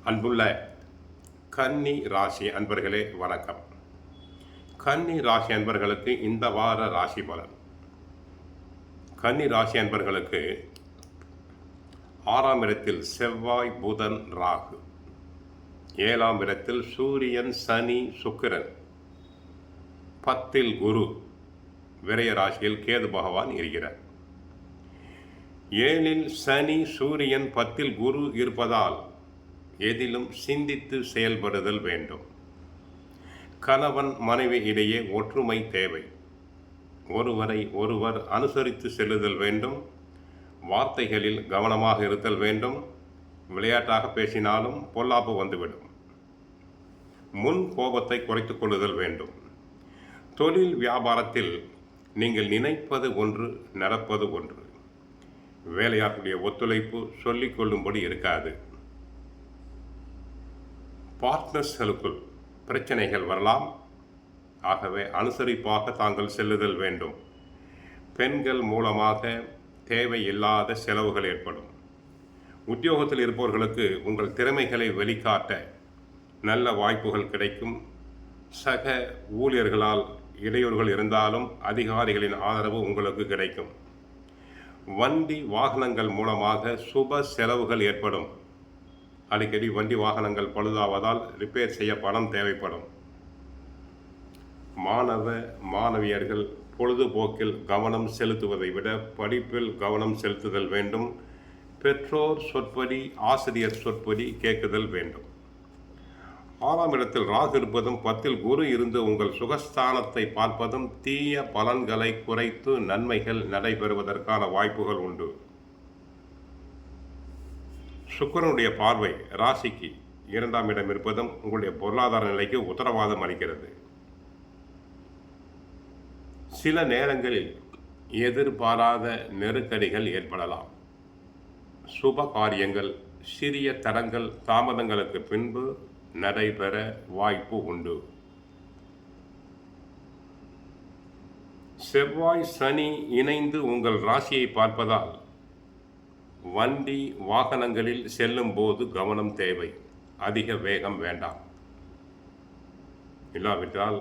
அன்புள்ள கன்னி ராசி அன்பர்களே வணக்கம். கன்னி ராசி அன்பர்களுக்கு இந்த வார ராசி பலன். கன்னி ராசி அன்பர்களுக்கு 6ஆம் இடத்தில் செவ்வாய், புதன், ராகு. 7ஆம் இடத்தில் சூரியன், சனி, சுக்கிரன். 10ல் குரு, விரய ராசியில் கேது பகவான் இருக்கிறார். 7ல் சனி, சூரியன், 10ல் குரு இருப்பதால் எதிலும் சிந்தித்து செயல்படுதல் வேண்டும். கணவன் மனைவி இடையே ஒற்றுமை தேவை. ஒருவரை ஒருவர் அனுசரித்து செல்லுதல் வேண்டும். வார்த்தைகளில் கவனமாக இருத்தல் வேண்டும். விளையாட்டாக பேசினாலும் பொல்லாப்பு வந்துவிடும். முன் கோபத்தை குறைத்துக் கொள்ளுதல் வேண்டும். தொழில் வியாபாரத்தில் நீங்கள் நினைப்பது ஒன்று, நடப்பது ஒன்று. வேலையாட்களுடைய ஒத்துழைப்பு சொல்லிக் கொள்ளும்படி இருக்காது. பார்ட்னர்ஸ்களுக்குள் பிரச்சனைகள் வரலாம். ஆகவே அனுசரிப்பாக தாங்கள் செல்லுதல் வேண்டும். பெண்கள் மூலமாக தேவையில்லாத செலவுகள் ஏற்படும். உத்தியோகத்தில் இருப்பவர்களுக்கு உங்கள் திறமைகளை வெளிக்காட்ட நல்ல வாய்ப்புகள் கிடைக்கும். சக ஊழியர்களால் இடையூறுகள் இருந்தாலும் அதிகாரிகளின் ஆதரவு உங்களுக்கு கிடைக்கும். வண்டி வாகனங்கள் மூலமாக சுப செலவுகள் ஏற்படும். அடிக்கடி வண்டி வாகனங்கள் பழுதாவதால் ரிப்பேர் செய்ய பணம் தேவைப்படும். மாணவியர்கள் பொழுதுபோக்கில் கவனம் செலுத்துவதை விட படிப்பில் கவனம் செலுத்துதல் வேண்டும். பெற்றோர் சொற்படி, ஆசிரியர் சொற்படி கேட்குதல் வேண்டும். 6ஆம் இடத்தில் ராகு இருப்பதும் 10ல் குரு இருந்து உங்கள் சுகஸ்தானத்தை பார்ப்பதும் தீய பலன்களை குறைத்து நன்மைகள் நடைபெறுவதற்கான வாய்ப்புகள் உண்டு. சுக்கிரனுடைய பார்வை ராசிக்கு 2ஆம் இடம் இருப்பதும் உங்களுடைய பொருளாதார நிலைக்கு உத்தரவாதம் அளிக்கிறது. சில நேரங்களில் எதிர்பாராத நெருக்கடிகள் ஏற்படலாம். சுப காரியங்கள் சிறிய தடங்கள், தாமதங்களுக்கு பின்பு நடைபெற வாய்ப்பு உண்டு. செவ்வாய், சனி இணைந்து உங்கள் ராசியை பார்ப்பதால் வண்டி வாகனங்களில் செல்லும் போது கவனம் தேவை. அதிக வேகம் வேண்டாம். இல்லாவிட்டால்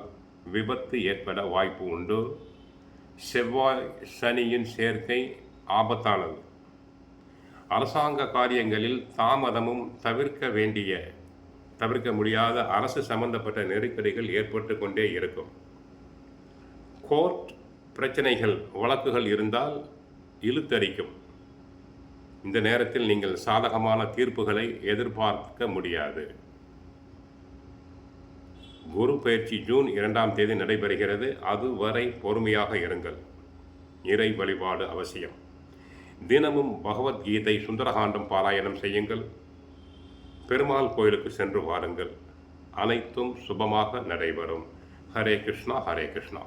விபத்து ஏற்பட வாய்ப்பு உண்டு. செவ்வாய் சனியின் சேர்க்கை ஆபத்தானது. அரசாங்க காரியங்களில் தாமதமும் தவிர்க்க முடியாத அரசு சம்பந்தப்பட்ட நெருக்கடிகள் ஏற்பட்டு கொண்டே இருக்கும். கோர்ட் பிரச்சனைகள், வழக்குகள் இருந்தால் இழுத்தடிக்கும். இந்த நேரத்தில் நீங்கள் சாதகமான தீர்ப்புகளை எதிர்பார்க்க முடியாது. குரு பயிற்சி ஜூன் 2ஆம் தேதி நடைபெறுகிறது. அதுவரை பொறுமையாக இருங்கள். இறை வழிபாடு அவசியம். தினமும் பகவத்கீதை, சுந்தரகாண்டம் பாராயணம் செய்யுங்கள். பெருமாள் கோயிலுக்கு சென்று வாருங்கள். அனைத்தும் சுபமாக நடைபெறும். ஹரே கிருஷ்ணா, ஹரே கிருஷ்ணா.